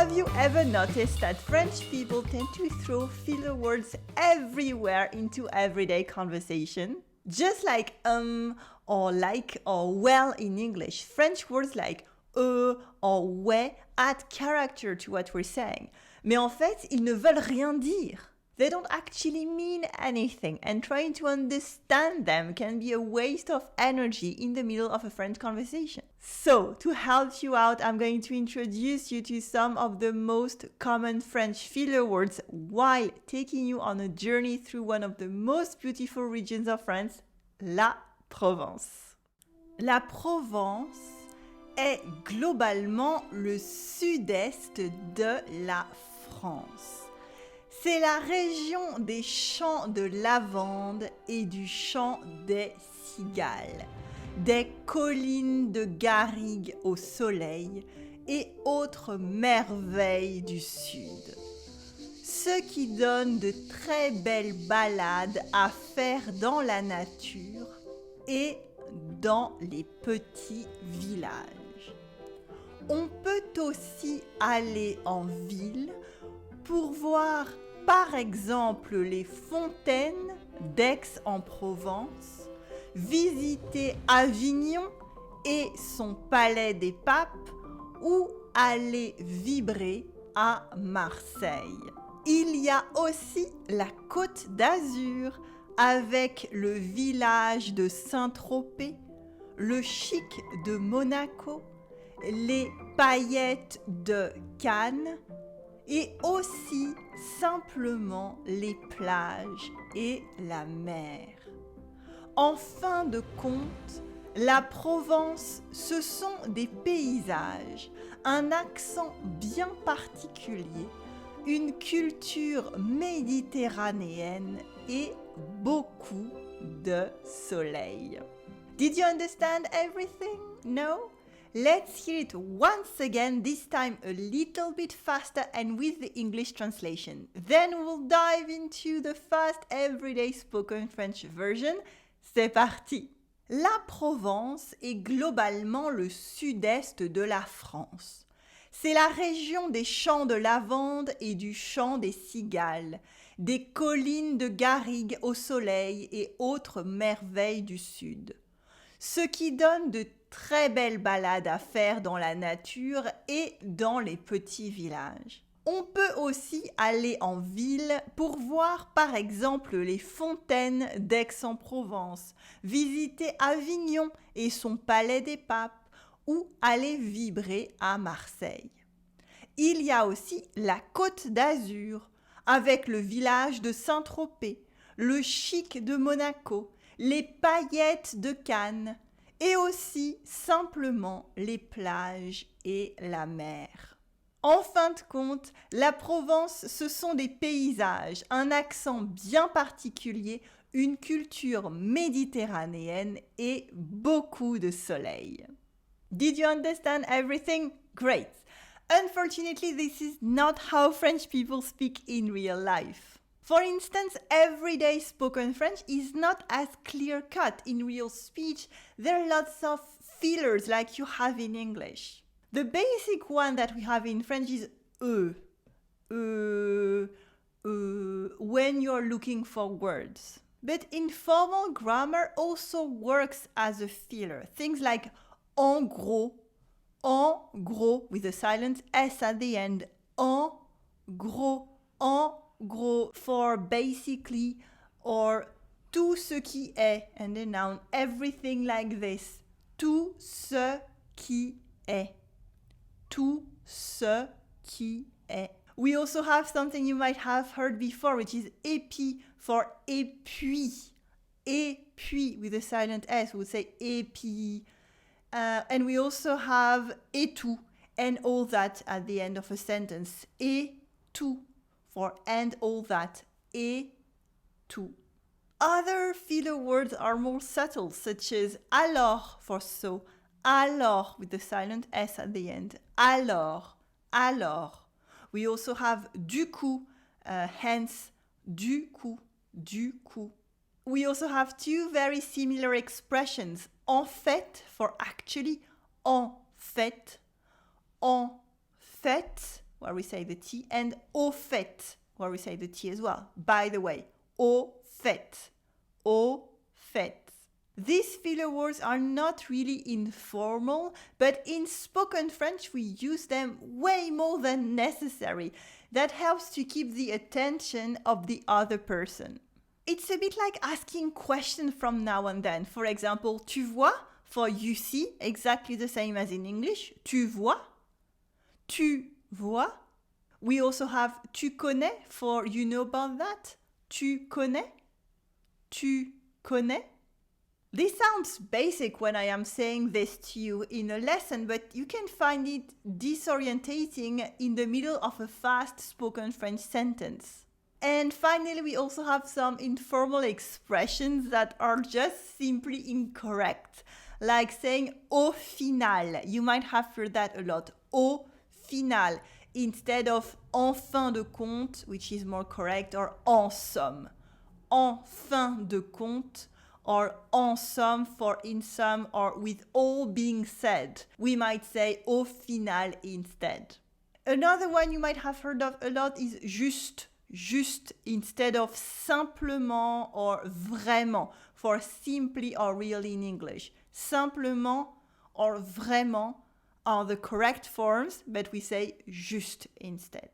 Have you ever noticed that French people tend to throw filler words everywhere into everyday conversation? Just like or like or well in English, French words like or ouais add character to what we're saying. Mais en fait, ils ne veulent rien dire. They don't actually mean anything, and trying to understand them can be a waste of energy in the middle of a French conversation. So, to help you out, I'm going to introduce you to some of the most common French filler words while taking you on a journey through one of the most beautiful regions of France, la Provence. La Provence est globalement le sud-est de la France. C'est la région des champs de lavande et du champ des cigales, des collines de garrigues au soleil et autres merveilles du sud. Ce qui donne de très belles balades à faire dans la nature et dans les petits villages. On peut aussi aller en ville pour voir par exemple les fontaines d'Aix-en-Provence, visiter Avignon et son palais des papes ou aller vibrer à Marseille. Il y a aussi la Côte d'Azur avec le village de Saint-Tropez, le chic de Monaco, les paillettes de Cannes et aussi simplement les plages et la mer. En fin de compte, la Provence, ce sont des paysages, un accent bien particulier, une culture méditerranéenne et beaucoup de soleil. Did you understand everything? No? Let's hear it once again, this time a little bit faster and with the English translation. Then we'll dive into the fast everyday spoken French version. C'est parti! La Provence est globalement le sud-est de la France. C'est la région des champs de lavande et du champ des cigales, des collines de garrigues au soleil et autres merveilles du sud. Ce qui donne de très belles balades à faire dans la nature et dans les petits villages. On peut aussi aller en ville pour voir par exemple les fontaines d'Aix-en-Provence, visiter Avignon et son palais des papes ou aller vibrer à Marseille. Il y a aussi la Côte d'Azur avec le village de Saint-Tropez, le chic de Monaco, les paillettes de Cannes et aussi simplement les plages et la mer. En fin de compte, la Provence, ce sont des paysages, un accent bien particulier, une culture méditerranéenne et beaucoup de soleil. Did you understand everything? Great! Unfortunately, this is not how French people speak in real life. For instance, everyday spoken French is not as clear-cut in real speech. There are lots of fillers like you have in English. The basic one that we have in French is when you're looking for words. But informal grammar also works as a filler. Things like en gros with a silent S at the end, en gros, for basically, or tout ce qui est, and the noun, everything like this. Tout ce qui est. Tout ce qui est. We also have something you might have heard before, which is épi for épuis. Épuis with a silent S, we would say épi. And we also have et tout and all that at the end of a sentence. Et tout for and all that. Et tout. Other filler words are more subtle, such as alors for so. Alors with the silent S at the end. Alors. We also have du coup, hence du coup. We also have two very similar expressions. En fait for actually, en fait, where we say the T, and au fait, where we say the T as well. By the way, au fait, au fait. These filler words are not really informal, but in spoken French we use them way more than necessary. That helps to keep the attention of the other person. It's a bit like asking questions from now and then. For example, tu vois, for you see, exactly the same as in English. Tu vois, tu vois. We also have tu connais for you know about that. Tu connais, tu connais. This sounds basic when I am saying this to you in a lesson, but you can find it disorientating in the middle of a fast spoken French sentence. And finally, we also have some informal expressions that are just simply incorrect, like saying au final. You might have heard that a lot. Au final, instead of en fin de compte, which is more correct, or en somme. En fin de compte, or en somme for in sum, or with all being said. We might say au final instead. Another one you might have heard of a lot is juste. Juste instead of simplement or vraiment for simply or really in English. Simplement or vraiment are the correct forms, but we say juste instead.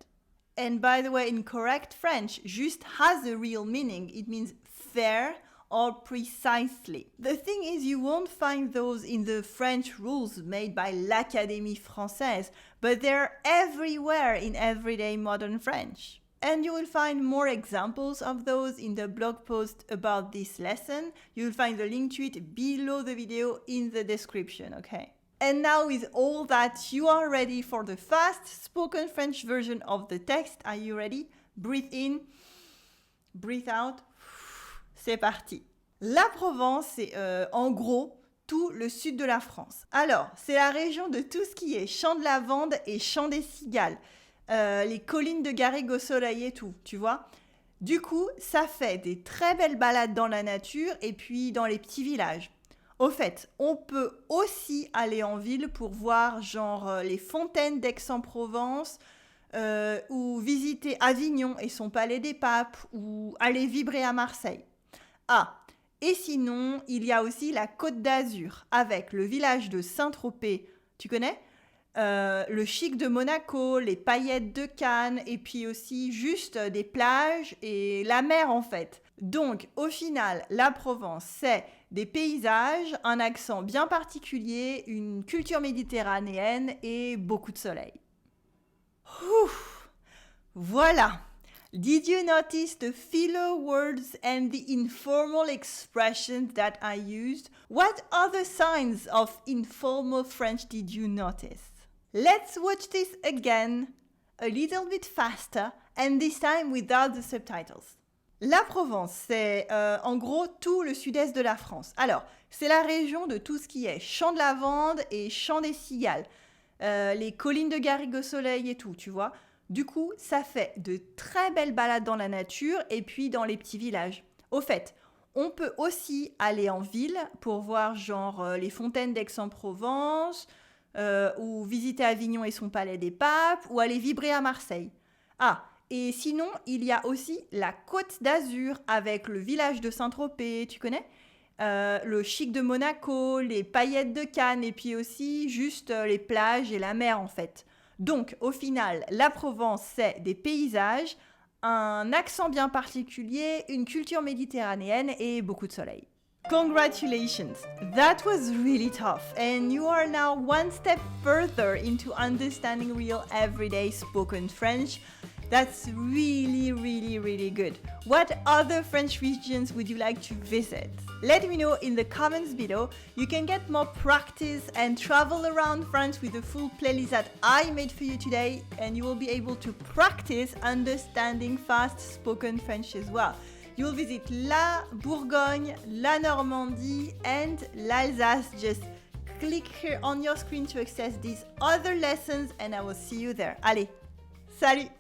And by the way, in correct French, juste has a real meaning. It means fair or precisely. The thing is, you won't find those in the French rules made by l'Académie Française, but they're everywhere in everyday modern French. And you will find more examples of those in the blog post about this lesson. You'll find the link to it below the video in the description, okay? And now with all that, you are ready for the fast spoken French version of the text. Are you ready? Breathe in, breathe out. C'est parti. La Provence, c'est en gros tout le sud de la France. Alors, c'est la région de tout ce qui est champ de lavande et champ des cigales. Les collines de garrigues au soleil et tout, tu vois. Du coup, ça fait des très belles balades dans la nature et puis dans les petits villages. Au fait, on peut aussi aller en ville pour voir genre les fontaines d'Aix-en-Provence ou visiter Avignon et son palais des papes ou aller vibrer à Marseille. Ah, et sinon, il y a aussi la Côte d'Azur avec le village de Saint-Tropez, tu connais ? Le chic de Monaco, les paillettes de Cannes et puis aussi juste des plages et la mer en fait. Donc au final, la Provence, c'est des paysages, un accent bien particulier, une culture méditerranéenne et beaucoup de soleil. Ouf, voilà! Did you notice the filler words and the informal expressions that I used? What other signs of informal French did you notice? Let's watch this again, a little bit faster, and this time without the subtitles. La Provence, c'est en gros tout le sud-est de la France. Alors, c'est la région de tout ce qui est champ de lavande et champ des cigales, les collines de garrigues au soleil et tout, tu vois. Du coup, ça fait de très belles balades dans la nature et puis dans les petits villages. Au fait, on peut aussi aller en ville pour voir genre les fontaines d'Aix-en-Provence ou visiter Avignon et son palais des papes ou aller vibrer à Marseille. Ah, et sinon, il y a aussi la Côte d'Azur avec le village de Saint-Tropez, tu connais ? Le chic de Monaco, les paillettes de Cannes et puis aussi juste les plages et la mer en fait. Donc, au final, la Provence, c'est des paysages, un accent bien particulier, une culture méditerranéenne et beaucoup de soleil. Congratulations! That was really tough, and you are now one step further into understanding real everyday spoken French. That's really, really, really good. What other French regions would you like to visit? Let me know in the comments below. You can get more practice and travel around France with the full playlist that I made for you today, and you will be able to practice understanding fast spoken French as well. You will visit la Bourgogne, la Normandie, and l'Alsace. Just click here on your screen to access these other lessons, and I will see you there. Allez, salut!